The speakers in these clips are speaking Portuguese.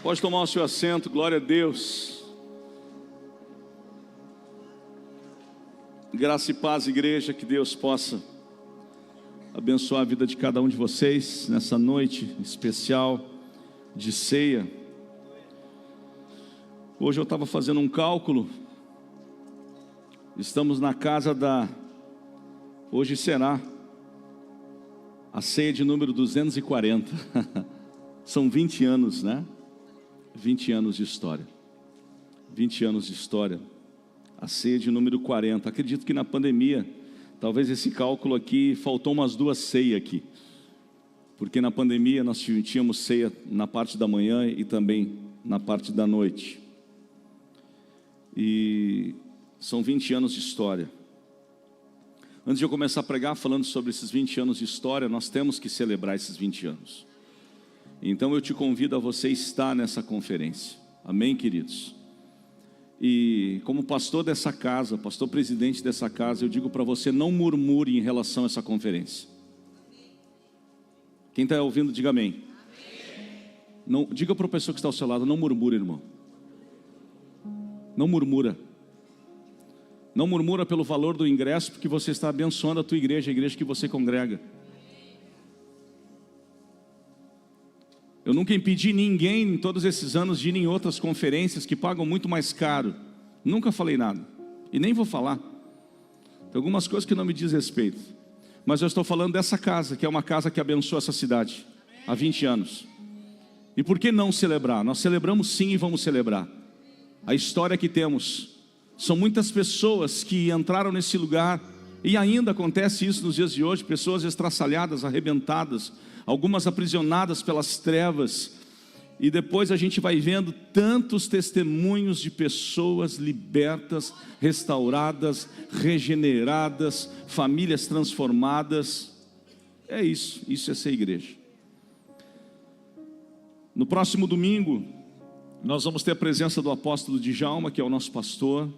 Pode tomar o seu assento, glória a Deus. Graça e paz, igreja, que Deus possa abençoar a vida de cada um de vocês nessa noite especial de ceia. Hoje eu estava fazendo um cálculo, estamos na casa hoje será a ceia de número 240, são 20 anos, né? 20 anos de história, 20 anos de história, a ceia de número 40, acredito que na pandemia, talvez esse cálculo aqui, faltou umas 2 ceias aqui, porque na pandemia nós tínhamos ceia na parte da manhã e também na parte da noite, e são 20 anos de história. Antes de eu começar a pregar falando sobre esses 20 anos de história, nós temos que celebrar esses 20 anos. Então eu te convido a você estar nessa conferência. Amém, queridos? E como pastor dessa casa, pastor presidente dessa casa, eu digo para você, não murmure em relação a essa conferência. Quem está ouvindo, diga amém. Não, diga para a pessoa que está ao seu lado, não murmure, irmão. Não murmura. Não murmura pelo valor do ingresso, porque você está abençoando a tua igreja, a igreja que você congrega. Eu nunca impedi ninguém em todos esses anos de ir em outras conferências que pagam muito mais caro. Nunca falei nada. E nem vou falar. Tem algumas coisas que não me diz respeito. Mas eu estou falando dessa casa, que é uma casa que abençoa essa cidade há 20 anos. E por que não celebrar? Nós celebramos sim e vamos celebrar. A história que temos. São muitas pessoas que entraram nesse lugar. E ainda acontece isso nos dias de hoje. Pessoas estraçalhadas, arrebentadas, algumas aprisionadas pelas trevas, e depois a gente vai vendo tantos testemunhos de pessoas libertas, restauradas, regeneradas, famílias transformadas. É isso é ser igreja. No próximo domingo, nós vamos ter a presença do apóstolo Djalma, que é o nosso pastor,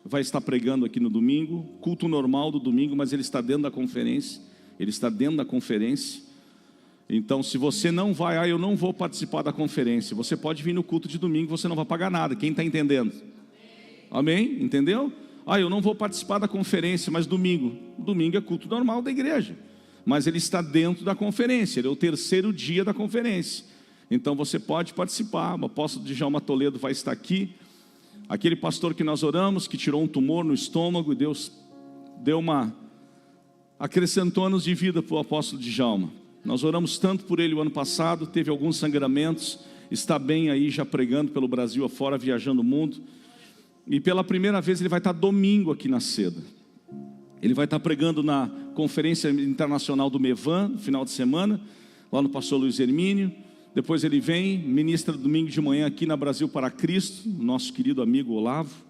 vai estar pregando aqui no domingo, culto normal do domingo, mas ele está dentro da conferência, Então se você não vai, eu não vou participar da conferência, você pode vir no culto de domingo, você não vai pagar nada, quem está entendendo? Amém? Entendeu? Eu não vou participar da conferência, mas domingo é culto normal da igreja, mas ele está dentro da conferência, ele é o 3º dia da conferência, então você pode participar. O apóstolo Djalma Toledo vai estar aqui, aquele pastor que nós oramos, que tirou um tumor no estômago, e Deus acrescentou anos de vida para o apóstolo Djalma. Nós oramos tanto por ele o ano passado, teve alguns sangramentos, está bem aí já pregando pelo Brasil afora, viajando o mundo. E pela primeira vez ele vai estar domingo aqui na Seda. Ele vai estar pregando na Conferência Internacional do Mevan, no final de semana, lá no pastor Luiz Hermínio. Depois ele vem, ministra domingo de manhã aqui na Brasil para Cristo, nosso querido amigo Olavo.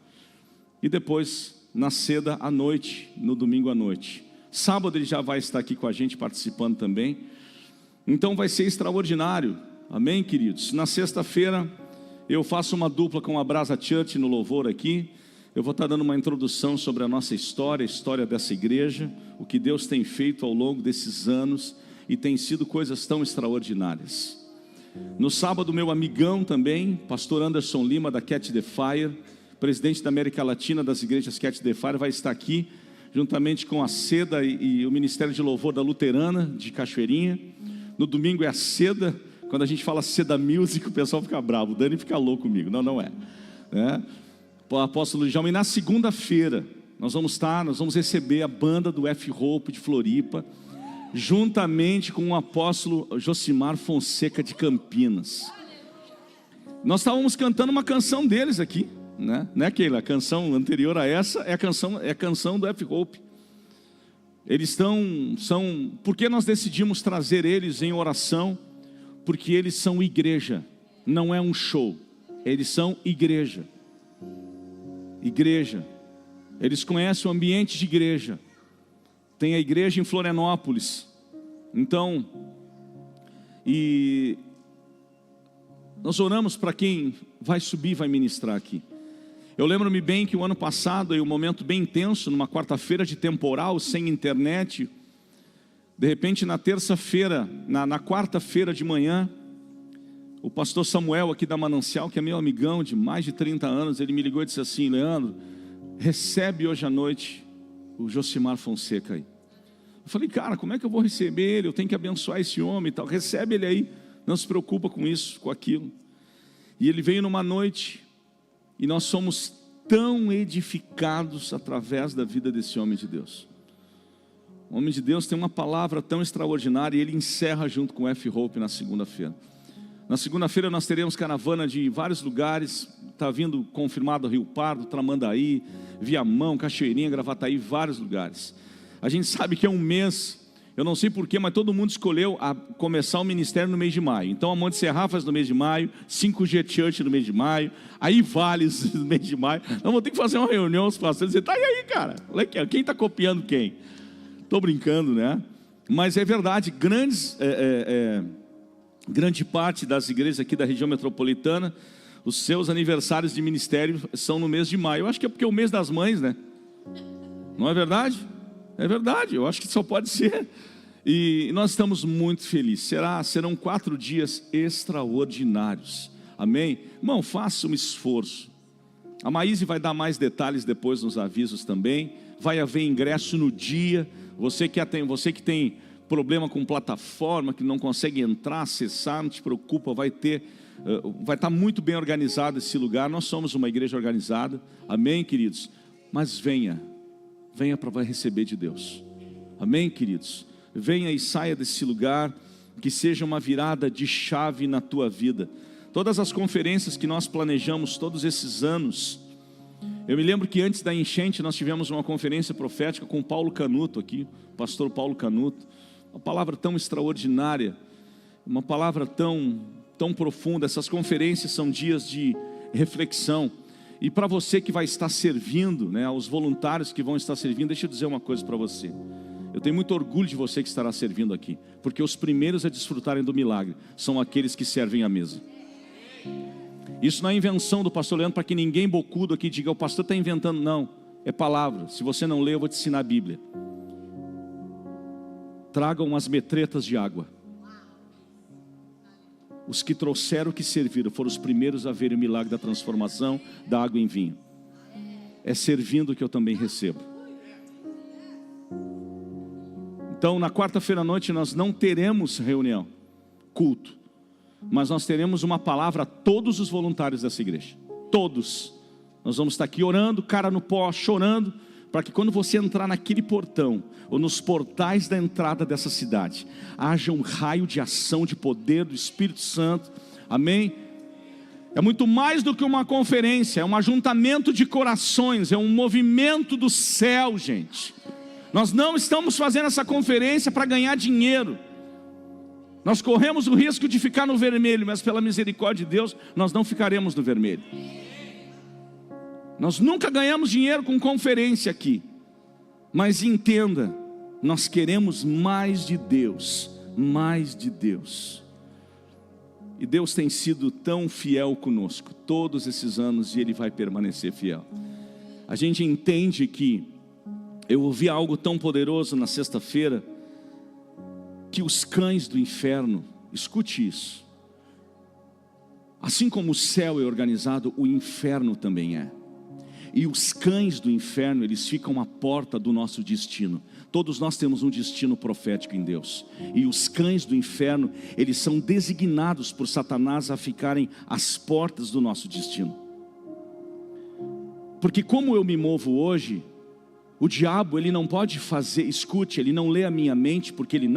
E depois na Seda à noite, no domingo à noite. Sábado ele já vai estar aqui com a gente participando também. Então vai ser extraordinário, amém, queridos? Na sexta-feira eu faço uma dupla com a Brasa Church no louvor aqui. Eu vou estar dando uma introdução sobre a nossa história, a história dessa igreja, o que Deus tem feito ao longo desses anos, e tem sido coisas tão extraordinárias. No sábado, meu amigão também, pastor Anderson Lima da Catch the Fire, presidente da América Latina das igrejas Catch the Fire, vai estar aqui, juntamente com a Seda e o Ministério de Louvor da Luterana de Cachoeirinha. No domingo é a Seda. Quando a gente fala Seda Music, o pessoal fica bravo, o Dani fica louco comigo. Não é. O apóstolo Djalma. E na segunda-feira nós vamos receber a banda do F-Hope de Floripa, juntamente com o apóstolo Josimar Fonseca de Campinas. Nós estávamos cantando uma canção deles aqui, né, Keila? A canção anterior a essa é a canção do F-Hope. Eles por que nós decidimos trazer eles em oração? Porque eles são igreja, não é um show, eles são igreja. Eles conhecem o ambiente de igreja. Tem a igreja em Florianópolis. Então, e nós oramos para quem vai subir, vai ministrar aqui. Eu lembro-me bem que o ano passado, em um momento bem intenso, numa quarta-feira de temporal, sem internet, de repente na terça-feira, na quarta-feira de manhã, O pastor Samuel aqui da Manancial, que é meu amigão de mais de 30 anos, ele me ligou e disse assim: Leandro, recebe hoje à noite o Josimar Fonseca aí. Eu falei: cara, como é que eu vou receber ele? Eu tenho que abençoar esse homem e tal. Recebe ele aí, não se preocupa com isso, com aquilo. E ele veio numa noite, e nós somos tão edificados através da vida desse homem de Deus. O homem de Deus tem uma palavra tão extraordinária, e ele encerra junto com o F. Hope na segunda-feira. Na segunda-feira nós teremos caravana de vários lugares, está vindo confirmado Rio Pardo, Tramandaí, Viamão, Cachoeirinha, Gravataí, vários lugares. A gente sabe que é um mês, eu não sei porquê, mas todo mundo escolheu começar o ministério no mês de maio. Então a Monte Serra faz no mês de maio, 5G Church no mês de maio, aí Vales no mês de maio. Nós vamos ter que fazer uma reunião, os pastores dizer: tá, e aí, cara? Olha aqui, quem está copiando quem? Estou brincando, né? Mas é verdade, grande parte das igrejas aqui da região metropolitana, os seus aniversários de ministério são no mês de maio. Eu acho que é porque é o mês das mães, né? Não é verdade? É verdade, eu acho que só pode ser. E nós estamos muito felizes. Serão 4 dias extraordinários. Amém? Irmão, faça um esforço. A Maíse vai dar mais detalhes depois nos avisos também. Vai haver ingresso no dia. Você que tem problema com plataforma, que não consegue entrar, acessar, não te preocupa, vai estar muito bem organizado esse lugar. Nós somos uma igreja organizada, amém, queridos? Mas venha para receber de Deus, amém, queridos? Venha e saia desse lugar, que seja uma virada de chave na tua vida. Todas as conferências que nós planejamos todos esses anos, eu me lembro que antes da enchente nós tivemos uma conferência profética com o Paulo Canuto aqui, o pastor Paulo Canuto. Uma palavra tão extraordinária, uma palavra tão profunda. Essas conferências são dias de reflexão. E para você que vai estar servindo, né, aos voluntários que vão estar servindo, deixa eu dizer uma coisa para você. Eu tenho muito orgulho de você que estará servindo aqui, porque os primeiros a desfrutarem do milagre são aqueles que servem à mesa. Isso não é invenção do pastor Leandro, para que ninguém bocudo aqui diga: o pastor está inventando. Não, é palavra. Se você não lê, eu vou te ensinar a Bíblia. Tragam umas metretas de água. Os que trouxeram, que serviram, foram os primeiros a ver o milagre da transformação da água em vinho. É servindo que eu também recebo. Então na quarta-feira à noite nós não teremos reunião, culto, mas nós teremos uma palavra a todos os voluntários dessa igreja. Todos. Nós vamos estar aqui orando, cara no pó, chorando, para que quando você entrar naquele portão, ou nos portais da entrada dessa cidade, haja um raio de ação, de poder do Espírito Santo, amém? É muito mais do que uma conferência, é um ajuntamento de corações, é um movimento do céu, gente. Nós não estamos fazendo essa conferência para ganhar dinheiro, nós corremos o risco de ficar no vermelho, mas pela misericórdia de Deus, nós não ficaremos no vermelho. Nós nunca ganhamos dinheiro com conferência aqui. Mas entenda, nós queremos mais de Deus, mais de Deus. E Deus tem sido tão fiel conosco todos esses anos, e Ele vai permanecer fiel. A gente entende que, eu ouvi algo tão poderoso na sexta-feira, que os cães do inferno, escute isso, assim como o céu é organizado, o inferno também é. E os cães do inferno, eles ficam à porta do nosso destino. Todos nós temos um destino profético em Deus. E os cães do inferno, eles são designados por Satanás a ficarem às portas do nosso destino. Porque como eu me movo hoje, o diabo, ele não pode fazer, escute, ele não lê a minha mente, porque ele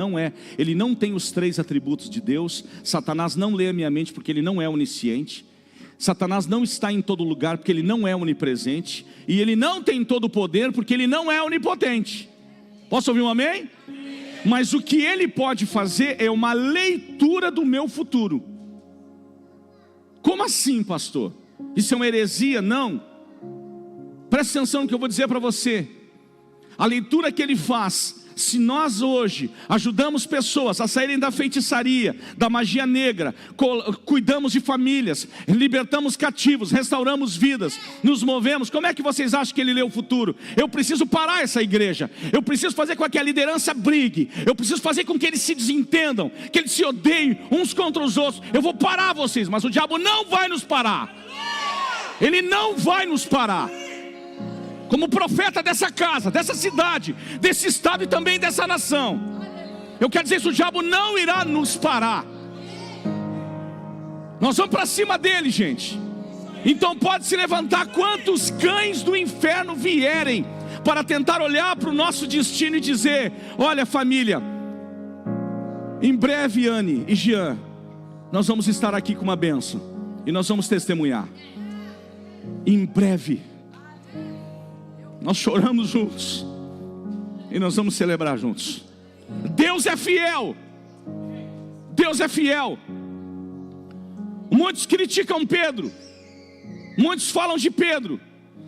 não tem os 3 atributos de Deus. Satanás não lê a minha mente, porque ele não é onisciente. Satanás não está em todo lugar, porque ele não é onipresente. E ele não tem todo o poder, porque ele não é onipotente. Posso ouvir um amém? Mas o que ele pode fazer é uma leitura do meu futuro. Como assim, pastor? Isso é uma heresia? Não. Presta atenção no que eu vou dizer para você. A leitura que ele faz Se nós hoje ajudamos pessoas a saírem da feitiçaria, da magia negra, cuidamos de famílias, libertamos cativos, restauramos vidas, nos movemos, como é que vocês acham que Ele lê o futuro? Eu preciso parar essa igreja, eu preciso fazer com que a liderança brigue, eu preciso fazer com que eles se desentendam, que eles se odeiem uns contra os outros. Eu vou parar vocês, mas o diabo não vai nos parar. Ele não vai nos parar. Como profeta dessa casa, dessa cidade, desse estado e também dessa nação, eu quero dizer isso: o diabo não irá nos parar. Nós vamos para cima dele, gente. Então pode se levantar quantos cães do inferno vierem para tentar olhar para o nosso destino e dizer: olha, família, em breve, Anne e Jean, nós vamos estar aqui com uma bênção e nós vamos testemunhar. Em breve nós choramos juntos e nós vamos celebrar juntos. Deus é fiel. Deus é fiel. Muitos criticam Pedro, muitos falam de Pedro: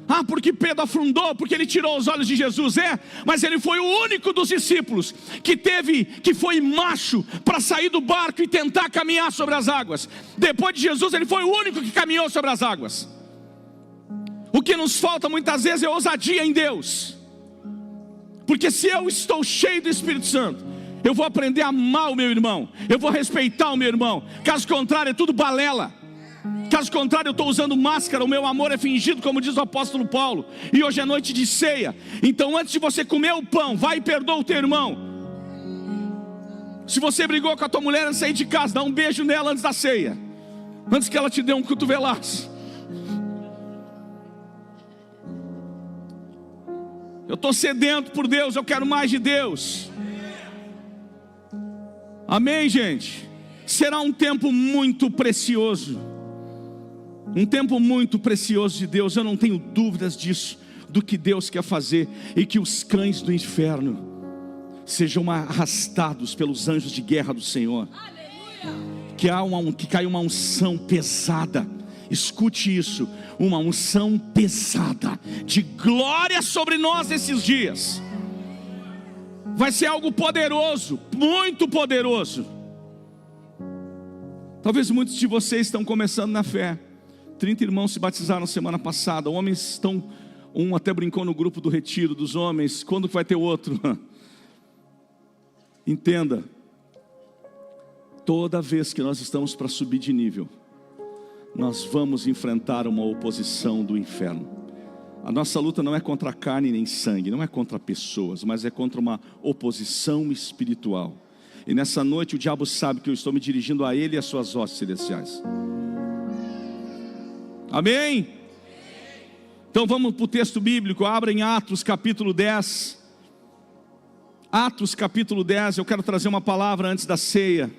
ah, porque Pedro afundou, porque ele tirou os olhos de Jesus. Mas ele foi o único dos discípulos que foi macho para sair do barco e tentar caminhar sobre as águas. Depois de Jesus, ele foi o único que caminhou sobre as águas. O que nos falta muitas vezes é ousadia em Deus. Porque se eu estou cheio do Espírito Santo, eu vou aprender a amar o meu irmão, eu vou respeitar o meu irmão. Caso contrário, é tudo balela. Caso contrário, eu estou usando máscara, o meu amor é fingido, como diz o apóstolo Paulo. E hoje é noite de ceia. Então antes de você comer o pão, vai e perdoa o teu irmão. Se você brigou com a tua mulher antes de sair de casa, dá um beijo nela antes da ceia, antes que ela te dê um cotovelaço. Eu estou sedento por Deus, eu quero mais de Deus. Amém, gente? Será um tempo muito precioso. Um tempo muito precioso de Deus. Eu não tenho dúvidas disso, do que Deus quer fazer. E que os cães do inferno sejam arrastados pelos anjos de guerra do Senhor. Que caia uma unção pesada. Escute isso: uma unção pesada de glória sobre nós nesses dias. Vai ser algo poderoso, muito poderoso. Talvez muitos de vocês estão começando na fé. 30 irmãos se batizaram semana passada. Homens estão, um até brincou no grupo do retiro dos homens: quando vai ter outro? Entenda, toda vez que nós estamos para subir de nível, nós vamos enfrentar uma oposição do inferno. A nossa luta não é contra carne nem sangue, não é contra pessoas, mas é contra uma oposição espiritual. E nessa noite o diabo sabe que eu estou me dirigindo a ele e às suas hostes celestiais. Amém? Então vamos para o texto bíblico. Abra em Atos capítulo 10. Atos capítulo 10, eu quero trazer uma palavra antes da ceia.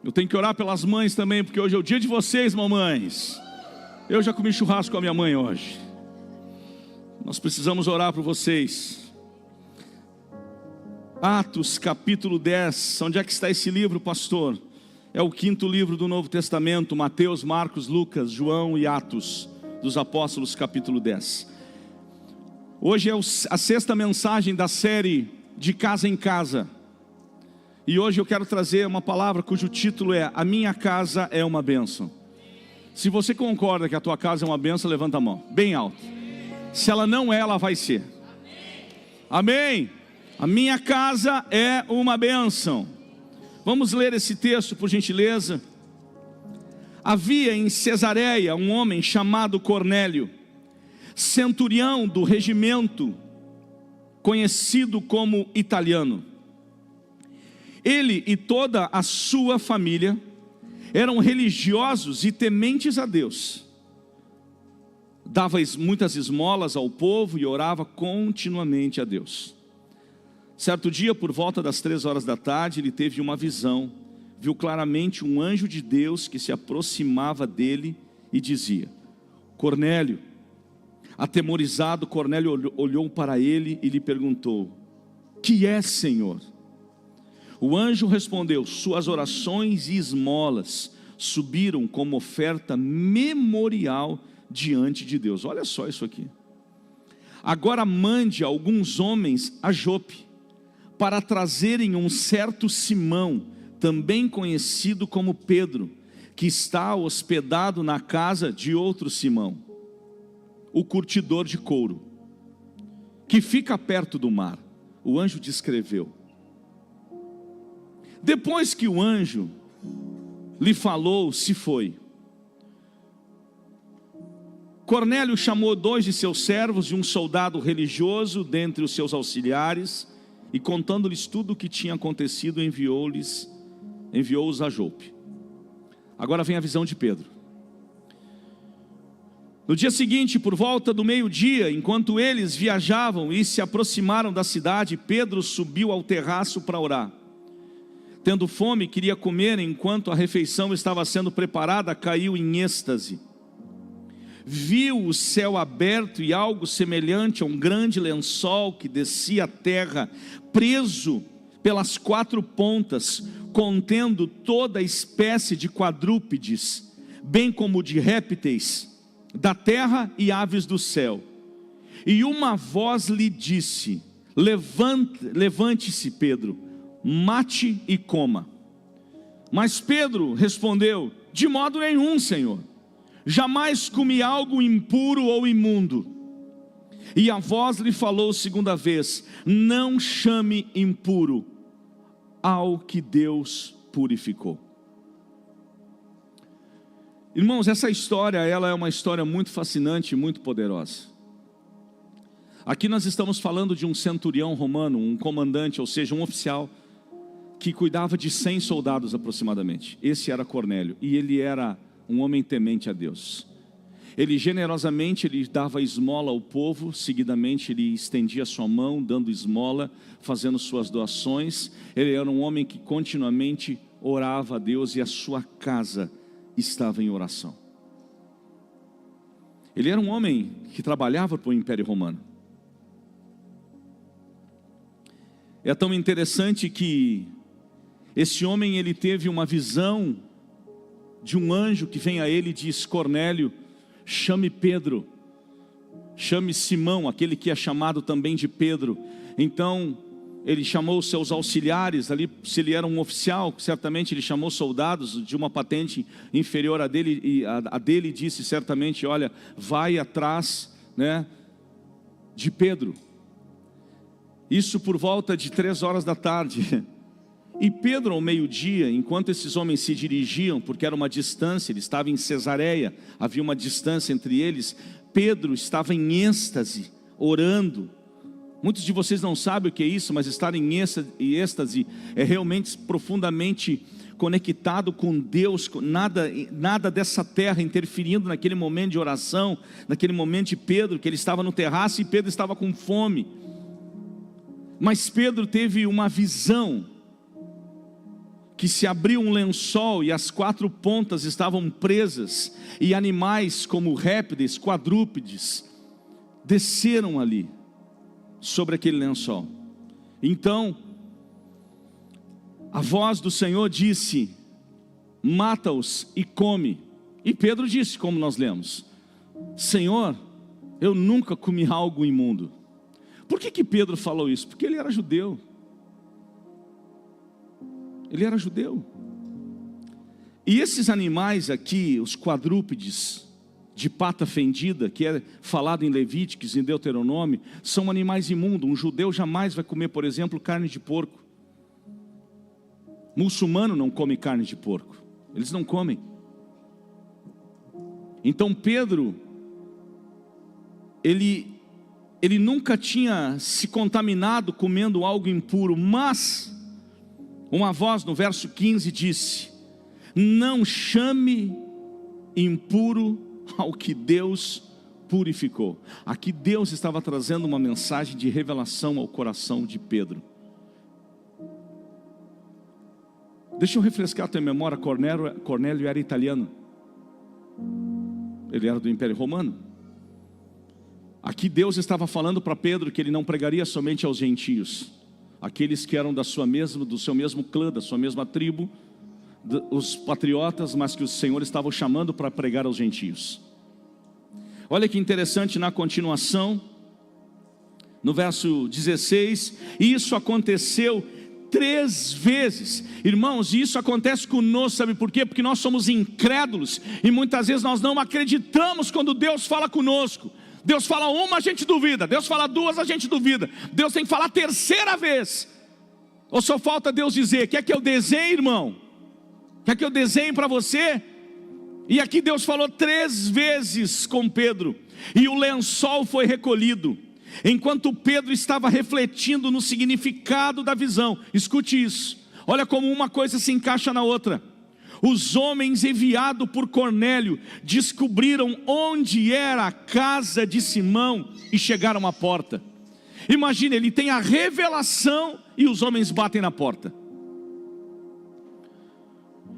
Eu tenho que orar pelas mães também, porque hoje é o dia de vocês, mamães. Eu já comi churrasco com a minha mãe hoje. Nós precisamos orar por vocês. Atos capítulo 10. Onde é que está esse livro, pastor? É o 5º livro do Novo Testamento: Mateus, Marcos, Lucas, João e Atos dos Apóstolos, capítulo 10. Hoje é a 6ª mensagem da série De Casa em Casa. E hoje eu quero trazer uma palavra cujo título é: A minha casa é uma bênção. Se você concorda que a tua casa é uma bênção, levanta a mão, bem alto. Se ela não é, ela vai ser. Amém? A minha casa é uma bênção. Vamos ler esse texto, por gentileza. Havia em Cesareia um homem chamado Cornélio, centurião do regimento, conhecido como italiano. Ele e toda a sua família eram religiosos e tementes a Deus. Dava muitas esmolas ao povo e orava continuamente a Deus. Certo dia, por volta das 3 horas da tarde, ele teve uma visão. Viu claramente um anjo de Deus que se aproximava dele e dizia: Cornélio. Atemorizado, Cornélio olhou para ele e lhe perguntou: que é, Senhor? O anjo respondeu: suas orações e esmolas subiram como oferta memorial diante de Deus. Olha só isso aqui. agora mande alguns homens a Jope, para trazerem um certo Simão, também conhecido como Pedro, que está hospedado na casa de outro Simão, o curtidor de couro, que fica perto do mar. O anjo descreveu. Depois que o anjo lhe falou, se foi. Cornélio chamou 2 de seus servos e um soldado religioso dentre os seus auxiliares, e contando-lhes tudo o que tinha acontecido, enviou-os a Jope. Agora vem a visão de Pedro. No dia seguinte, por volta do meio-dia, enquanto eles viajavam e se aproximaram da cidade, Pedro subiu ao terraço para orar. Tendo fome, queria comer. Enquanto a refeição estava sendo preparada, caiu em êxtase. Viu o céu aberto e algo semelhante a um grande lençol que descia à terra, preso pelas 4 pontas, contendo toda espécie de quadrúpedes, bem como de répteis da terra e aves do céu. E uma voz lhe disse: levante-se, Pedro, mate e coma. Mas Pedro respondeu: de modo nenhum, Senhor, jamais comi algo impuro ou imundo. E a voz lhe falou segunda vez: não chame impuro ao que Deus purificou. Irmãos, essa história, ela é uma história muito fascinante e muito poderosa. Aqui nós estamos falando de um centurião romano, um comandante, ou seja, um oficial, que cuidava de 100 soldados aproximadamente. Esse era Cornélio, e ele era um homem temente a Deus. Ele generosamente, ele dava esmola ao povo, seguidamente ele estendia sua mão, dando esmola, fazendo suas doações. Ele era um homem que continuamente orava a Deus, e a sua casa estava em oração. Ele era um homem que trabalhava para o Império Romano. É tão interessante que esse homem, ele teve uma visão de um anjo que vem a ele e diz: Cornélio, chame Pedro, chame Simão, aquele que é chamado também de Pedro. Então ele chamou os seus auxiliares ali. Se ele era um oficial, certamente ele chamou soldados de uma patente inferior a dele, e a dele disse certamente: olha, vai atrás, né, de Pedro. Isso por volta de 3 horas da tarde. E Pedro, ao meio-dia, enquanto esses homens se dirigiam, porque era uma distância, ele estava em Cesareia, havia uma distância entre eles, Pedro estava em êxtase, orando. Muitos de vocês não sabem o que é isso, mas estar em êxtase é realmente profundamente conectado com Deus, nada dessa terra interferindo naquele momento de oração, naquele momento de Pedro, que ele estava no terraço e Pedro estava com fome. Mas Pedro teve uma visão, que se abriu um lençol e as 4 pontas estavam presas, e animais como répteis, quadrúpedes, desceram ali, sobre aquele lençol. Então, a voz do Senhor disse: mata-os e come. E Pedro disse, como nós lemos: Senhor, eu nunca comi algo imundo. Por que Pedro falou isso? Porque ele era judeu. Ele era judeu. E esses animais aqui, os quadrúpedes de pata fendida, que é falado em Levíticos, em Deuteronômio, são animais imundos. Um judeu jamais vai comer, por exemplo, carne de porco. Muçulmano não come carne de porco. Eles não comem. Então Pedro, ele nunca tinha se contaminado comendo algo impuro, mas uma voz no verso 15 disse: não chame impuro ao que Deus purificou. Aqui Deus estava trazendo uma mensagem de revelação ao coração de Pedro. Deixa eu refrescar a tua memória. Cornélio era italiano. Ele era do Império Romano. Aqui Deus estava falando para Pedro que ele não pregaria somente aos gentios, aqueles que eram do seu mesmo clã, da sua mesma tribo, os patriotas, mas que o Senhor estava chamando para pregar aos gentios. Olha que interessante, na continuação, No verso 16, isso aconteceu 3 vezes. Irmãos, isso acontece conosco, sabe por quê? Porque nós somos incrédulos e muitas vezes nós não acreditamos quando Deus fala conosco. Deus fala uma, a gente duvida. Deus fala 2, a gente duvida. Deus tem que falar a 3ª vez. Ou só falta Deus dizer: quer que eu desenhe, irmão? Quer que eu desenhe para você? E aqui Deus falou 3 vezes com Pedro, e o lençol foi recolhido. Enquanto Pedro estava refletindo no significado da visão, escute isso, olha como uma coisa se encaixa na outra. Os homens enviados por Cornélio descobriram onde era a casa de Simão e chegaram à porta. Imagina, ele tem a revelação e os homens batem na porta.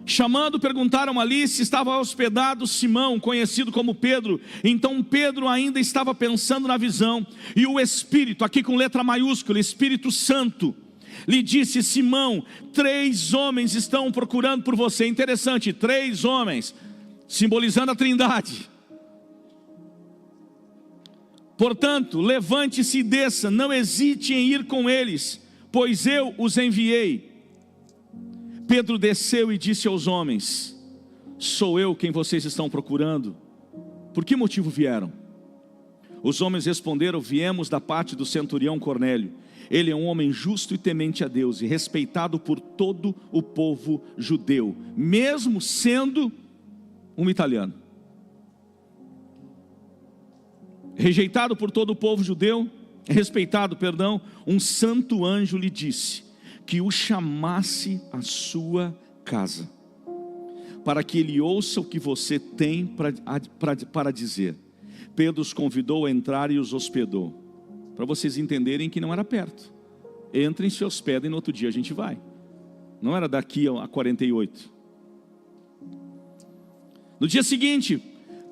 Chamando, perguntaram ali se estava hospedado Simão, conhecido como Pedro. Então Pedro ainda estava pensando na visão, e o Espírito, aqui com letra maiúscula, Espírito Santo, lhe disse: Simão, 3 homens estão procurando por você. Interessante, 3 homens, simbolizando a Trindade. Portanto, levante-se e desça, não hesite em ir com eles, pois eu os enviei. Pedro desceu e disse aos homens: sou eu quem vocês estão procurando? Por que motivo vieram? Os homens responderam: viemos da parte do centurião Cornélio. Ele é um homem justo e temente a Deus, e respeitado por todo o povo judeu, mesmo sendo um italiano. Rejeitado por todo o povo judeu, respeitado, perdão, um santo anjo lhe disse que o chamasse à sua casa, para que ele ouça o que você tem para dizer. Pedro os convidou a entrar e os hospedou, para vocês entenderem que não era perto. Entrem, se hospedem, no outro dia a gente vai. Não era daqui a 48. No dia seguinte,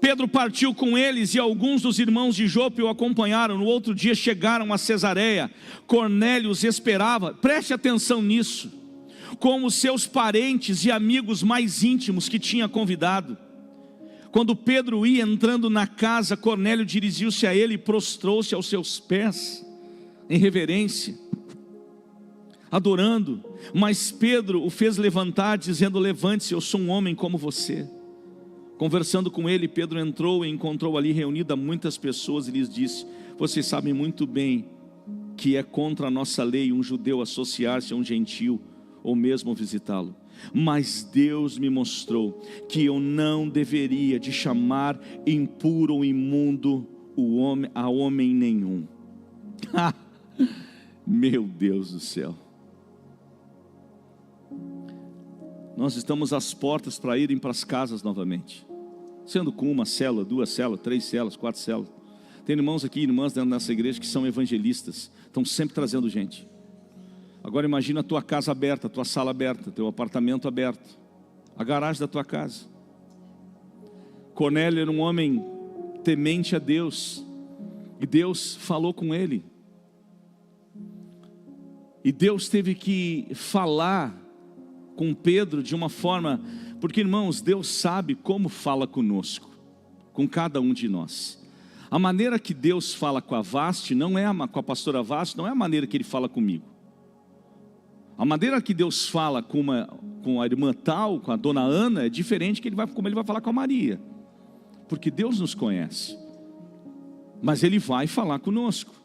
Pedro partiu com eles, e alguns dos irmãos de Jope o acompanharam. No outro dia chegaram a Cesareia. Cornélio os esperava, preste atenção nisso, com os seus parentes e amigos mais íntimos que tinha convidado. Quando Pedro ia entrando na casa, Cornélio dirigiu-se a ele e prostrou-se aos seus pés, em reverência, adorando. Mas Pedro o fez levantar, dizendo: levante-se, eu sou um homem como você. Conversando com ele, Pedro entrou e encontrou ali reunida muitas pessoas e lhes disse: vocês sabem muito bem que é contra a nossa lei um judeu associar-se a um gentil ou mesmo visitá-lo. Mas Deus me mostrou que eu não deveria de chamar impuro ou imundo a homem nenhum. Meu Deus do céu. Nós estamos às portas para irem para as casas novamente, sendo com uma célula, 2 células, 3 células, 4 células. Tem irmãos aqui, irmãs dentro dessa igreja que são evangelistas, estão sempre trazendo gente. Agora imagina a tua casa aberta, a tua sala aberta, teu apartamento aberto, a garagem da tua casa. Cornélio era um homem temente a Deus, e Deus falou com ele, e Deus teve que falar com Pedro de uma forma, porque irmãos, Deus sabe como fala conosco, com cada um de nós. A maneira que Deus fala com a Vaste, com a pastora Vaste, não é a maneira que Ele fala comigo. A maneira que Deus fala com a irmã tal, com a dona Ana, é diferente como Ele vai falar com a Maria, porque Deus nos conhece, mas Ele vai falar conosco.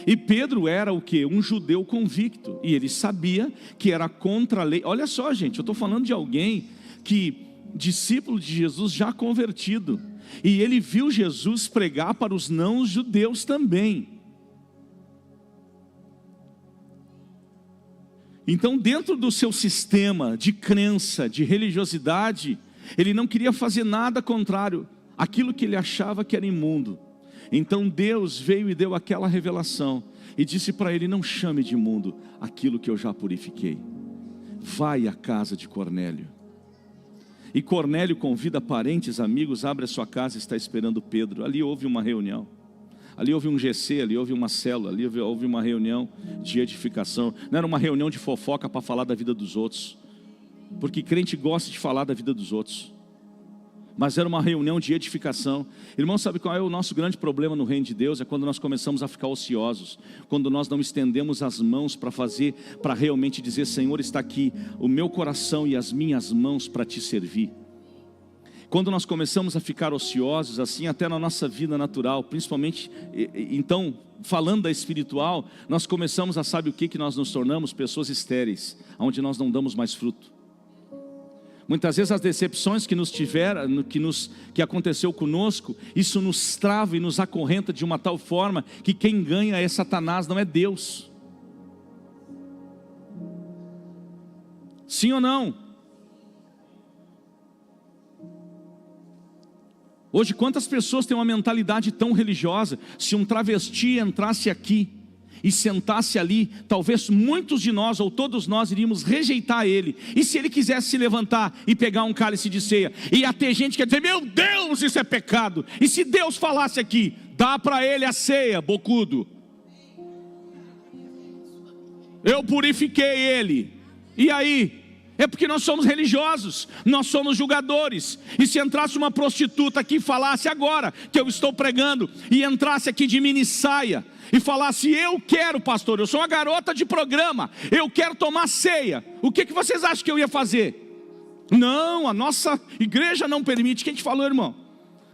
E Pedro era o quê? Um judeu convicto, e ele sabia que era contra a lei. Olha só, gente, eu estou falando de alguém que, discípulo de Jesus já convertido, e ele viu Jesus pregar para os não judeus também. Então, dentro do seu sistema de crença, de religiosidade, ele não queria fazer nada contrário àquilo que ele achava que era imundo. Então Deus veio e deu aquela revelação e disse para ele: não chame de imundo aquilo que eu já purifiquei. Vai à casa de Cornélio. E Cornélio convida parentes, amigos, abre a sua casa e está esperando Pedro. Ali houve uma reunião, ali houve um GC, ali houve uma célula, ali houve uma reunião de edificação. Não era uma reunião de fofoca para falar da vida dos outros, porque crente gosta de falar da vida dos outros, mas era uma reunião de edificação. Irmão, sabe qual é o nosso grande problema no reino de Deus? É quando nós começamos a ficar ociosos, quando nós não estendemos as mãos para fazer, para realmente dizer: Senhor, está aqui o meu coração e as minhas mãos para te servir. Quando nós começamos a ficar ociosos, assim até na nossa vida natural, principalmente, então, falando da espiritual, nós começamos a, sabe o que nós nos tornamos? Pessoas estéreis, onde nós não damos mais fruto. Muitas vezes as decepções que nos tiveram, que aconteceu conosco, isso nos trava e nos acorrenta de uma tal forma que quem ganha é Satanás, não é Deus. Sim ou não? Hoje quantas pessoas têm uma mentalidade tão religiosa? Se um travesti entrasse aqui e sentasse ali, talvez muitos de nós, ou todos nós, iríamos rejeitar ele. E se ele quisesse se levantar e pegar um cálice de ceia, ia ter gente que ia dizer: meu Deus, isso é pecado. E se Deus falasse aqui: dá para ele a ceia, bocudo, eu purifiquei ele. E aí? É porque nós somos religiosos, nós somos julgadores. E se entrasse uma prostituta aqui e falasse agora que eu estou pregando, e entrasse aqui de mini saia e falasse: eu quero, pastor, eu sou uma garota de programa, eu quero tomar ceia, o que vocês acham que eu ia fazer? Não, a nossa igreja não permite. Quem te falou, irmão?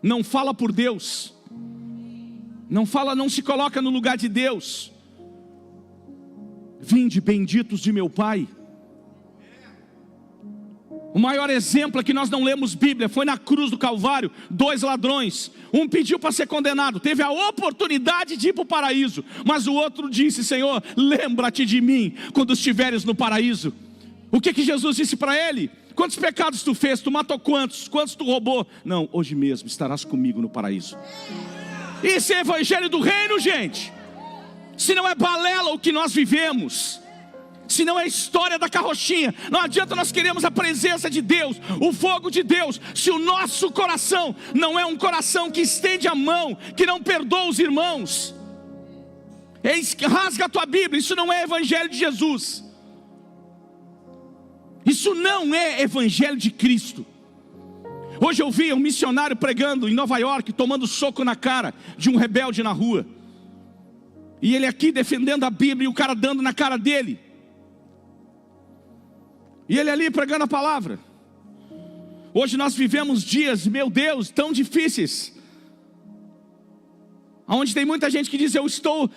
Não fala por Deus, não fala, não se coloca no lugar de Deus. Vinde benditos de meu Pai. O maior exemplo é que nós não lemos Bíblia. Foi na cruz do Calvário, 2 ladrões. Um pediu para ser condenado, teve a oportunidade de ir para o paraíso, mas o outro disse: Senhor, lembra-te de mim quando estiveres no paraíso. O que Jesus disse para ele? Quantos pecados tu fez? Tu matou quantos? Quantos tu roubou? Não, hoje mesmo estarás comigo no paraíso. Isso é evangelho do reino, gente. Se não é balela o que nós vivemos, se não é história da carrochinha, não adianta nós queremos a presença de Deus, o fogo de Deus, se o nosso coração não é um coração que estende a mão, que não perdoa os irmãos. Rasga a tua Bíblia, isso não é evangelho de Jesus. Isso não é evangelho de Cristo. Hoje eu vi um missionário pregando em Nova York, tomando soco na cara de um rebelde na rua. E ele aqui defendendo a Bíblia e o cara dando na cara dele. E ele ali pregando a palavra. Hoje nós vivemos dias, meu Deus, tão difíceis, onde tem muita gente que diz: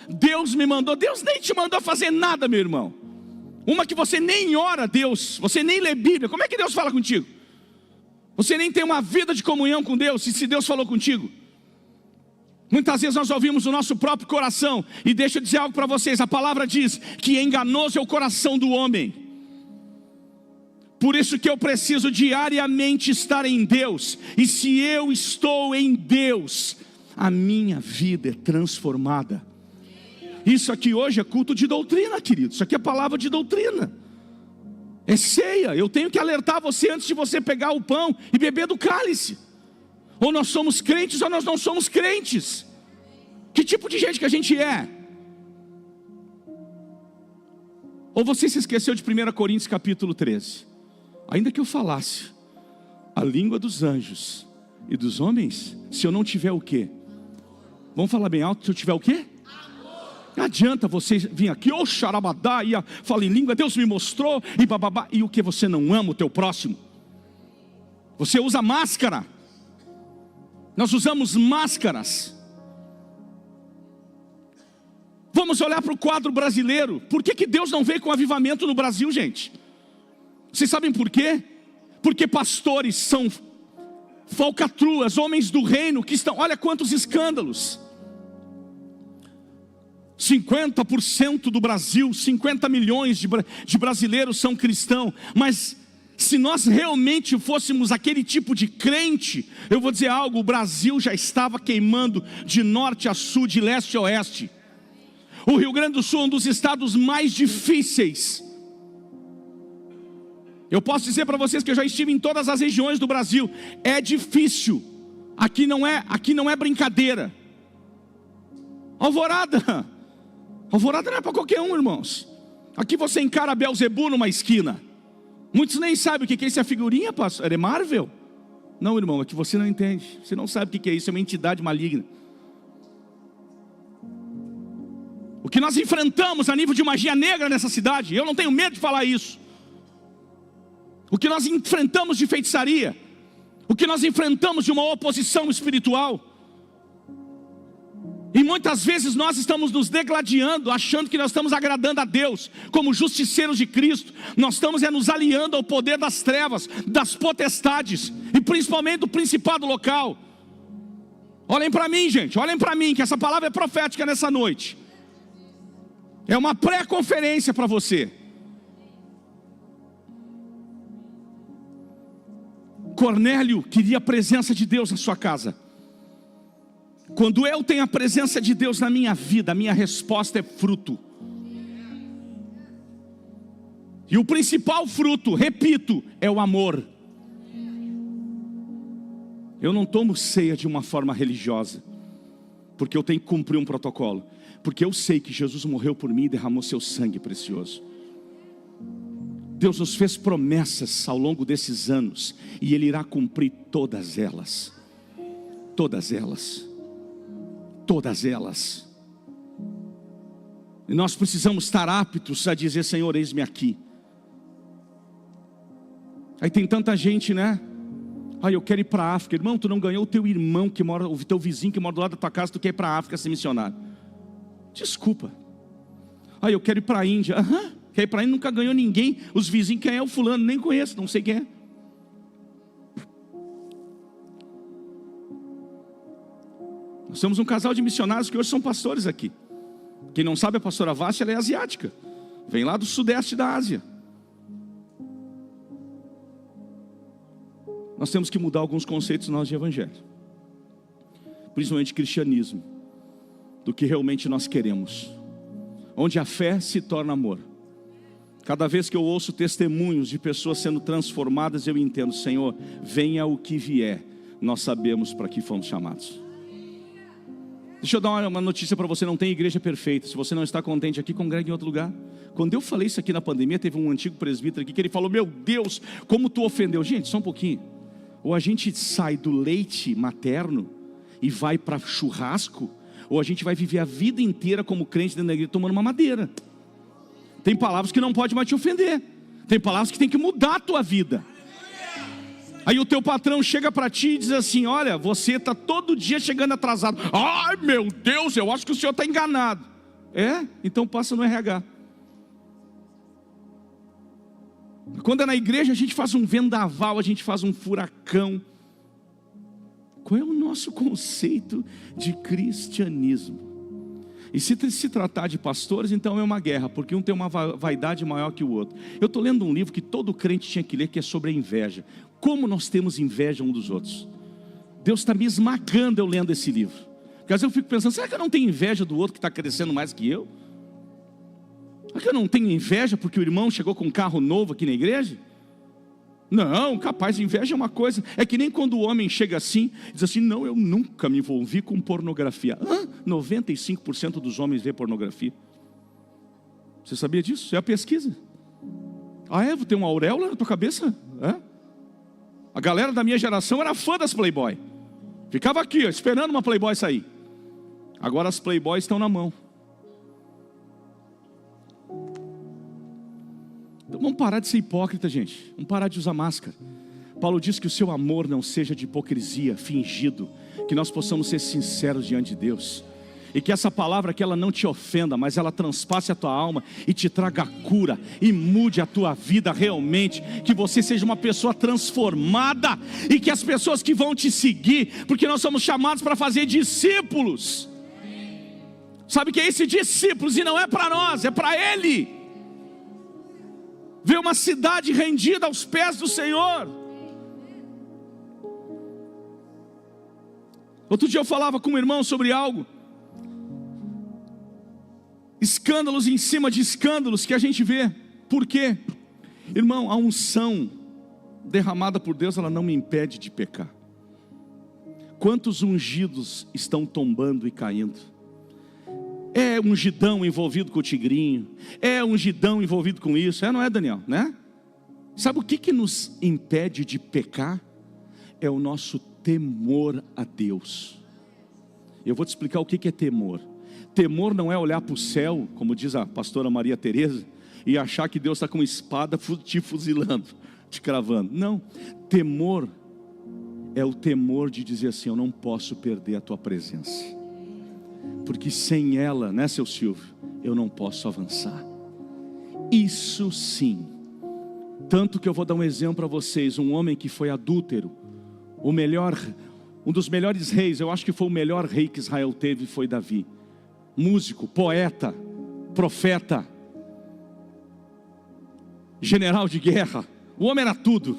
Deus me mandou. Deus nem te mandou fazer nada, meu irmão. Uma que você nem ora a Deus, você nem lê Bíblia, como é que Deus fala contigo? Você nem tem uma vida de comunhão com Deus, se Deus falou contigo. Muitas vezes nós ouvimos o nosso próprio coração. E deixa eu dizer algo para vocês, a palavra diz que enganoso é o coração do homem. Por isso que eu preciso diariamente estar em Deus. E se eu estou em Deus, a minha vida é transformada. Isso aqui hoje é culto de doutrina, querido. Isso aqui é palavra de doutrina. É ceia. Eu tenho que alertar você antes de você pegar o pão e beber do cálice. Ou nós somos crentes ou nós não somos crentes. Que tipo de gente que a gente é? Ou você se esqueceu de 1 Coríntios capítulo 13? Ainda que eu falasse a língua dos anjos e dos homens, se eu não tiver o quê? Vamos falar bem alto, se eu tiver o quê? Não adianta você vir aqui, ô xarabadá, e fala em língua, Deus me mostrou, e bababá, e o que? Você não ama o teu próximo? Você usa máscara. Nós usamos máscaras. Vamos olhar para o quadro brasileiro. Por que Deus não veio com avivamento no Brasil, gente? Vocês sabem por quê? Porque pastores são falcatruas, homens do reino que estão... Olha quantos escândalos. 50% do Brasil, 50 milhões de brasileiros são cristãos. Mas se nós realmente fôssemos aquele tipo de crente, eu vou dizer algo, o Brasil já estava queimando de norte a sul, de leste a oeste. O Rio Grande do Sul é um dos estados mais difíceis. Eu posso dizer para vocês que eu já estive em todas as regiões do Brasil. É difícil. Aqui não é brincadeira. Alvorada. Alvorada não é para qualquer um, irmãos. Aqui você encara Beelzebu numa esquina. Muitos nem sabem o que é isso, é figurinha, pastor. É Marvel. Não, irmão, é que você não entende. Você não sabe o que é isso, é uma entidade maligna. O que nós enfrentamos a nível de magia negra nessa cidade, eu não tenho medo de falar isso. O que nós enfrentamos de feitiçaria, o que nós enfrentamos de uma oposição espiritual. E muitas vezes nós estamos nos degladiando, achando que nós estamos agradando a Deus, como justiceiros de Cristo. Nós estamos nos aliando ao poder das trevas, das potestades, e principalmente do principado local. Olhem para mim, gente, olhem para mim, que essa palavra é profética nessa noite. É uma pré-conferência para você. Cornélio queria a presença de Deus na sua casa. Quando eu tenho a presença de Deus na minha vida, a minha resposta é fruto. E o principal fruto, repito, é o amor. Eu não tomo ceia de uma forma religiosa, porque eu tenho que cumprir um protocolo. Porque eu sei que Jesus morreu por mim e derramou seu sangue precioso. Deus nos fez promessas ao longo desses anos, e Ele irá cumprir todas elas. Todas elas. Todas elas. E nós precisamos estar aptos a dizer: Senhor, eis-me aqui. Aí tem tanta gente, né? Eu quero ir para a África. Irmão, tu não ganhou o teu irmão que mora, o teu vizinho que mora do lado da tua casa, tu quer ir para a África ser missionário. Desculpa. Eu quero ir para a Índia. Quer ir para a Índia, nunca ganhou ninguém. Os vizinhos, quem é o fulano? Nem conheço, não sei quem é. Nós temos um casal de missionários que hoje são pastores aqui. Quem não sabe, a pastora Vássia, ela é asiática. Vem lá do sudeste da Ásia. Nós temos que mudar alguns conceitos nossos de evangelho. Principalmente cristianismo. Do que realmente nós queremos. Onde a fé se torna amor. Cada vez que eu ouço testemunhos de pessoas sendo transformadas, eu entendo: Senhor, venha o que vier, nós sabemos para que fomos chamados. Deixa eu dar uma notícia para você: não tem igreja perfeita. Se você não está contente aqui, congregue em outro lugar. Quando eu falei isso aqui na pandemia, teve um antigo presbítero aqui que ele falou: meu Deus, como tu ofendeu. Gente, só um pouquinho. Ou a gente sai do leite materno e vai para churrasco, ou a gente vai viver a vida inteira como crente dentro da igreja tomando uma madeira. Tem palavras que não pode mais te ofender. Tem palavras que tem que mudar a tua vida. Aí o teu patrão chega para ti e diz assim: olha, você está todo dia chegando atrasado. Ai meu Deus, eu acho que o senhor está enganado. Então passa no RH. Quando é na igreja, a gente faz um vendaval, a gente faz um furacão. Qual é o nosso conceito de cristianismo? E se tratar de pastores, então é uma guerra, porque um tem uma vaidade maior que o outro. Eu estou lendo um livro que todo crente tinha que ler, que é sobre a inveja. Como nós temos inveja um dos outros. Deus está me esmagando eu lendo esse livro. Porque às vezes eu fico pensando: será que eu não tenho inveja do outro que está crescendo mais que eu? Será que eu não tenho inveja porque o irmão chegou com um carro novo aqui na igreja? Não, capaz, inveja é uma coisa. É que nem quando o homem chega assim, diz assim: não, eu nunca me envolvi com pornografia. 95% dos homens vê pornografia. Você sabia disso? É a pesquisa. Tem uma auréola na tua cabeça? A galera da minha geração era fã das Playboy. Ficava aqui, esperando uma Playboy sair. Agora as Playboys estão na mão. Então vamos parar de ser hipócrita, gente. Vamos parar de usar máscara. Paulo diz que o seu amor não seja de hipocrisia, fingido. Que nós possamos ser sinceros diante de Deus. E que essa palavra, que ela não te ofenda, mas ela transpasse a tua alma e te traga cura e mude a tua vida realmente. Que você seja uma pessoa transformada e que as pessoas que vão te seguir, porque nós somos chamados para fazer discípulos. Sabe o que é esse discípulos? E não é para nós, é para Ele. Ver uma cidade rendida aos pés do Senhor. Outro dia eu falava com um irmão sobre algo. Escândalos em cima de escândalos que a gente vê. Por quê? Irmão, a unção derramada por Deus, ela não me impede de pecar. Quantos ungidos estão tombando e caindo? É ungidão envolvido com o tigrinho. É ungidão envolvido com isso. Não é, Daniel? Né? Sabe o que nos impede de pecar? é o nosso temor a Deus. Eu vou te explicar o que é temor. Temor não é olhar para o céu, como diz a pastora Maria Teresa, e achar que Deus está com uma espada te fuzilando, te cravando. Não, temor é o temor de dizer assim: eu não posso perder a tua presença, porque sem ela, né, seu Silvio, eu não posso avançar. Isso sim. Tanto que eu vou dar um exemplo para vocês. Um homem que foi adúltero, um dos melhores reis, eu acho que foi o melhor rei que Israel teve, foi Davi. Músico, poeta, profeta, general de guerra, o homem era tudo.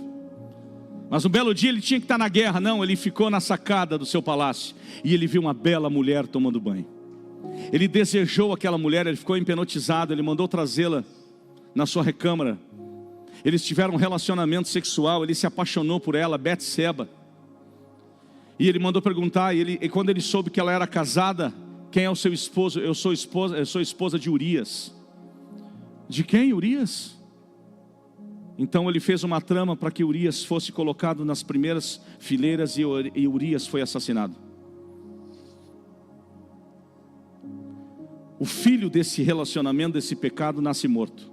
Mas um belo dia ele tinha que estar na guerra. Não, ele ficou na sacada do seu palácio e ele viu uma bela mulher tomando banho. Ele desejou aquela mulher, ele ficou hipnotizado, ele mandou trazê-la na sua recâmara. Eles tiveram um relacionamento sexual, ele se apaixonou por ela, Betseba. E ele mandou perguntar, e quando ele soube que ela era casada: quem é o seu esposo? Eu sou esposa de Urias. De quem, Urias? Então ele fez uma trama para que Urias fosse colocado nas primeiras fileiras, e Urias foi assassinado. O filho desse relacionamento, desse pecado, nasce morto.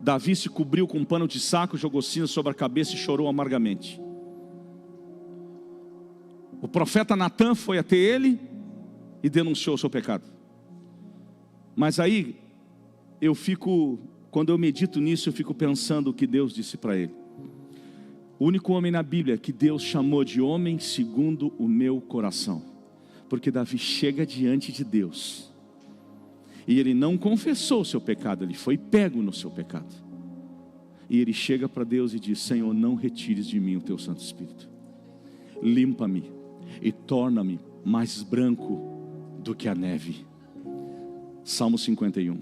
Davi se cobriu com um pano de saco, jogou cinza sobre a cabeça e chorou amargamente. O profeta Natã foi até ele e denunciou o seu pecado. Mas aí quando eu medito nisso, eu fico pensando o que Deus disse para ele. O único homem na Bíblia que Deus chamou de homem segundo o meu coração. Porque Davi chega diante de Deus e ele não confessou o seu pecado, ele foi pego no seu pecado. E ele chega para Deus e diz: Senhor, não retires de mim o teu Santo Espírito. Limpa-me e torna-me mais branco do que a neve. Salmo 51.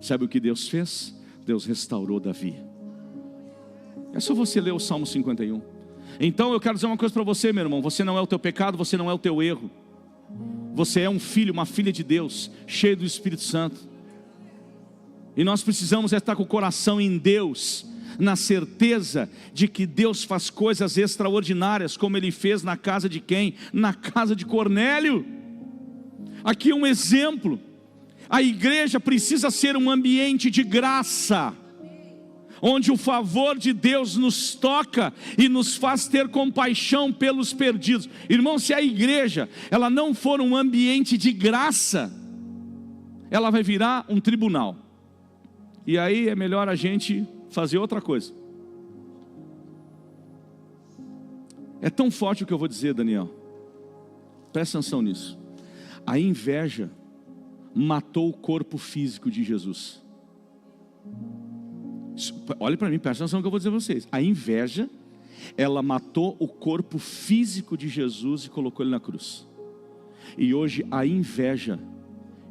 Sabe o que Deus fez? Deus restaurou Davi. É só você ler o Salmo 51. Então eu quero dizer uma coisa para você, meu irmão: você não é o teu pecado, você não é o teu erro. Você é um filho, uma filha de Deus, cheio do Espírito Santo. E nós precisamos estar com o coração em Deus, na certeza de que Deus faz coisas extraordinárias, como Ele fez na casa de quem? Na casa de Cornélio. Aqui é um exemplo. A igreja precisa ser um ambiente de graça, onde o favor de Deus nos toca e nos faz ter compaixão pelos perdidos. Irmão, se a igreja ela não for um ambiente de graça, ela vai virar um tribunal. E aí é melhor a gente fazer outra coisa. É tão forte o que eu vou dizer, Daniel. Presta atenção nisso. A inveja matou o corpo físico de Jesus. Olhe para mim, presta atenção no que eu vou dizer a vocês. A inveja, ela matou o corpo físico de Jesus e colocou ele na cruz. E hoje a inveja,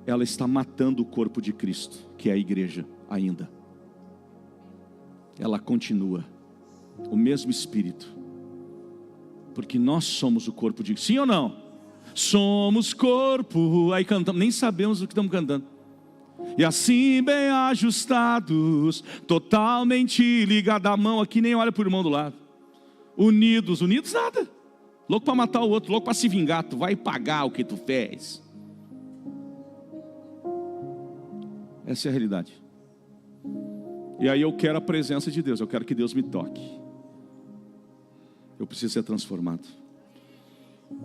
ela está matando o corpo de Cristo, que é a igreja ainda. Ela continua, o mesmo Espírito, porque nós somos o corpo de Cristo. Sim ou não? Somos corpo. Aí cantamos, nem sabemos o que estamos cantando. E assim bem ajustados, totalmente ligados, a mão aqui, nem olha para o irmão do lado. Unidos nada. Louco para matar o outro, louco para se vingar. Tu vai pagar o que tu fez. Essa é a realidade. E aí eu quero a presença de Deus, eu quero que Deus me toque. Eu preciso ser transformado.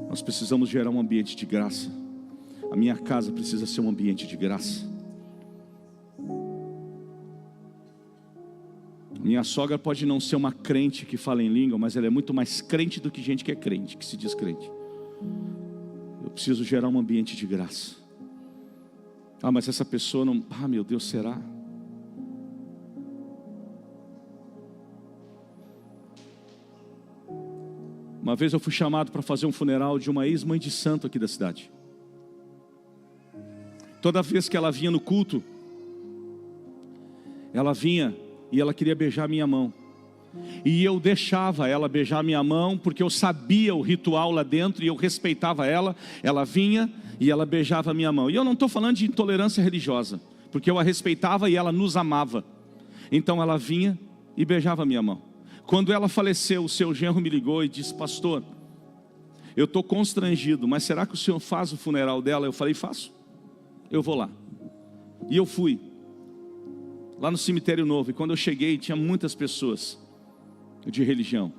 Nós precisamos gerar um ambiente de graça. A minha casa precisa ser um ambiente de graça. Minha sogra pode não ser uma crente que fala em língua, mas ela é muito mais crente do que gente que é crente, que se diz crente. Eu preciso gerar um ambiente de graça. Ah, mas essa pessoa não... Ah, meu Deus, será? Uma vez eu fui chamado para fazer um funeral de uma ex-mãe de santo aqui da cidade. Toda vez que ela vinha no culto, ela vinha e ela queria beijar minha mão. E eu deixava ela beijar minha mão, porque eu sabia o ritual lá dentro e eu respeitava ela. Ela vinha e ela beijava minha mão. E eu não estou falando de intolerância religiosa, porque eu a respeitava e ela nos amava. Então ela vinha e beijava minha mão. Quando ela faleceu, o seu genro me ligou e disse: pastor, eu estou constrangido, mas será que o senhor faz o funeral dela? Eu falei: faço, eu vou lá. E eu fui lá no cemitério novo, e quando eu cheguei tinha muitas pessoas de religião.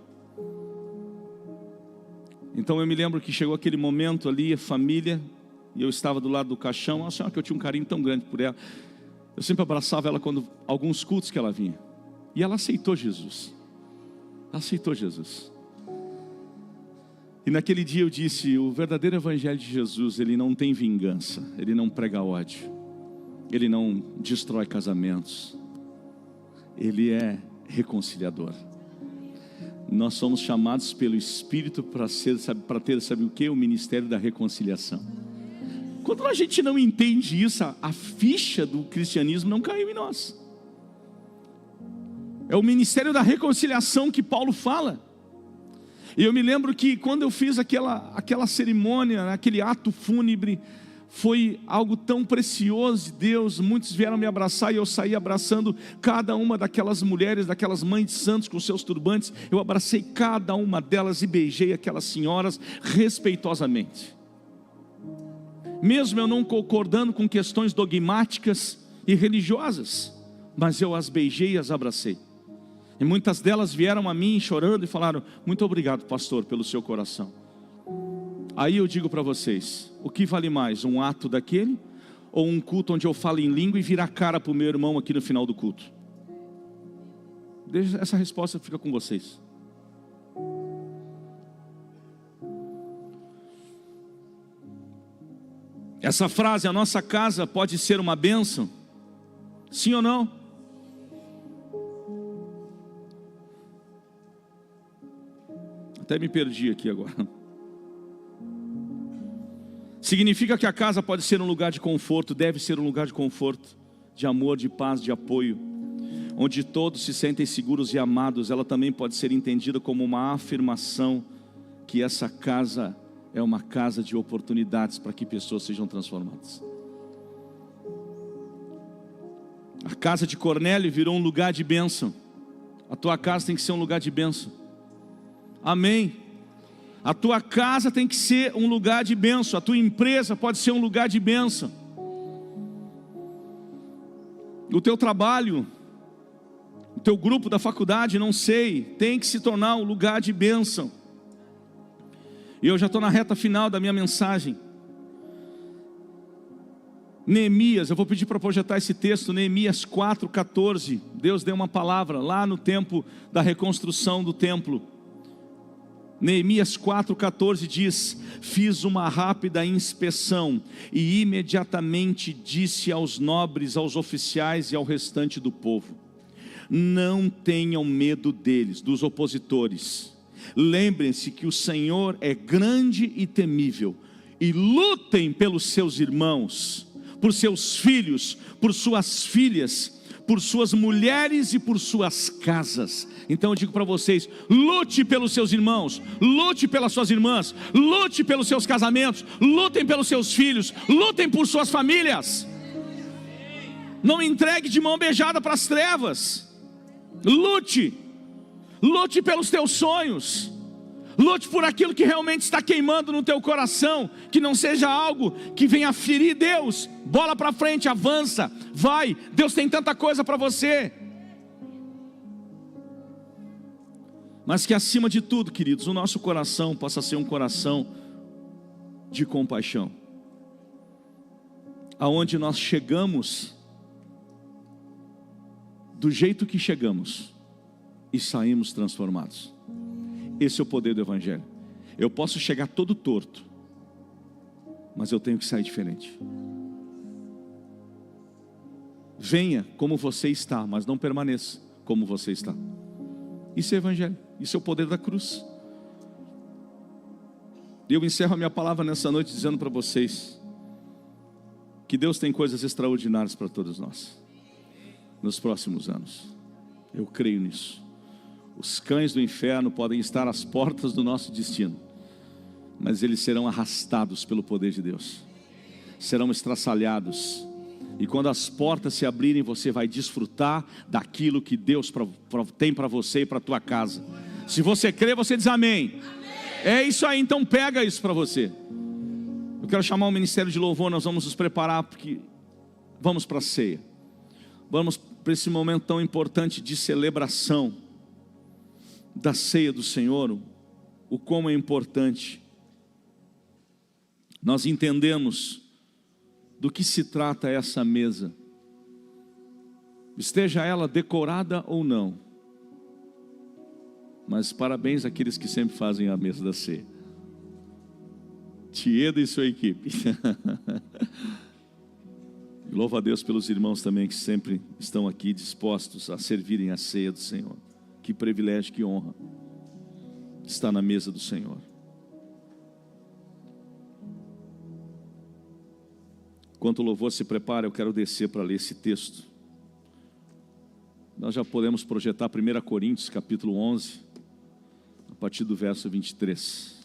Então eu me lembro que chegou aquele momento ali, a família, e eu estava do lado do caixão. A senhora, que eu tinha um carinho tão grande por ela, eu sempre abraçava ela quando alguns cultos que ela vinha, e ela aceitou Jesus. Aceitou Jesus. E naquele dia eu disse: o verdadeiro evangelho de Jesus, ele não tem vingança, ele não prega ódio, ele não destrói casamentos, ele é reconciliador. Nós somos chamados pelo Espírito para ter, sabe o que? O ministério da reconciliação. Quando a gente não entende isso, a ficha do cristianismo não caiu em nós. É o ministério da reconciliação que Paulo fala. E eu me lembro que quando eu fiz aquela cerimônia, aquele ato fúnebre, foi algo tão precioso de Deus. Muitos vieram me abraçar e eu saí abraçando cada uma daquelas mulheres, daquelas mães de santos com seus turbantes. Eu abracei cada uma delas e beijei aquelas senhoras respeitosamente. Mesmo eu não concordando com questões dogmáticas e religiosas, mas eu as beijei e as abracei. E muitas delas vieram a mim chorando e falaram: muito obrigado, pastor, pelo seu coração. Aí eu digo para vocês, o que vale mais, um ato daquele, ou um culto onde eu falo em língua e viro a cara para o meu irmão aqui no final do culto? Essa resposta fica com vocês. Essa frase, a nossa casa pode ser uma bênção, sim ou não? Até me perdi aqui agora. Significa que a casa pode ser um lugar de conforto, deve ser um lugar de conforto, de amor, de paz, de apoio, onde todos se sentem seguros e amados. Ela também pode ser entendida como uma afirmação que essa casa é uma casa de oportunidades para que pessoas sejam transformadas. A casa de Cornélio virou um lugar de bênção. A tua casa tem que ser um lugar de bênção. Amém. A tua casa tem que ser um lugar de bênção. A tua empresa pode ser um lugar de bênção. O teu trabalho, o teu grupo da faculdade, não sei, tem que se tornar um lugar de bênção. E eu já estou na reta final da minha mensagem. Neemias, eu vou pedir para projetar esse texto, Neemias 4,14. Deus deu uma palavra lá no tempo da reconstrução do templo. Neemias 4,14 diz: fiz uma rápida inspeção e imediatamente disse aos nobres, aos oficiais e ao restante do povo: não tenham medo deles, dos opositores. Lembrem-se que o Senhor é grande e temível, e lutem pelos seus irmãos, por seus filhos, por suas filhas, por suas mulheres e por suas casas. Então eu digo para vocês: lute pelos seus irmãos, lute pelas suas irmãs, lute pelos seus casamentos, lutem pelos seus filhos, lutem por suas famílias. Não entregue de mão beijada para as trevas. Lute, lute pelos teus sonhos, lute por aquilo que realmente está queimando no teu coração, que não seja algo que venha ferir Deus. Bola para frente, avança, vai, Deus tem tanta coisa para você. Mas que acima de tudo, queridos, o nosso coração possa ser um coração de compaixão, aonde nós chegamos do jeito que chegamos e saímos transformados. Esse é o poder do Evangelho. Eu posso chegar todo torto, mas eu tenho que sair diferente. Venha como você está, mas não permaneça como você está. Isso é Evangelho, isso é o poder da cruz. E eu encerro a minha palavra nessa noite dizendo para vocês que Deus tem coisas extraordinárias para todos nós nos próximos anos. Eu creio nisso. Os cães do inferno podem estar às portas do nosso destino, mas eles serão arrastados pelo poder de Deus, serão estraçalhados, E quando as portas se abrirem, você vai desfrutar daquilo que Deus tem para você e para a tua casa. Se você crê, você diz amém. É isso aí, então pega isso para você. Eu quero chamar o ministério de louvor, nós vamos nos preparar, porque vamos para a ceia. Vamos para esse momento tão importante de celebração da ceia do Senhor. O como é importante nós entendemos do que se trata essa mesa, esteja ela decorada ou não. Mas parabéns àqueles que sempre fazem a mesa da ceia. Tieda e sua equipe. Louvo a Deus pelos irmãos também que sempre estão aqui dispostos a servirem a ceia do Senhor. Que privilégio, que honra estar na mesa do Senhor. Enquanto o louvor se prepara, eu quero descer para ler esse texto. Nós já podemos projetar 1 Coríntios capítulo 11, a partir do verso 23.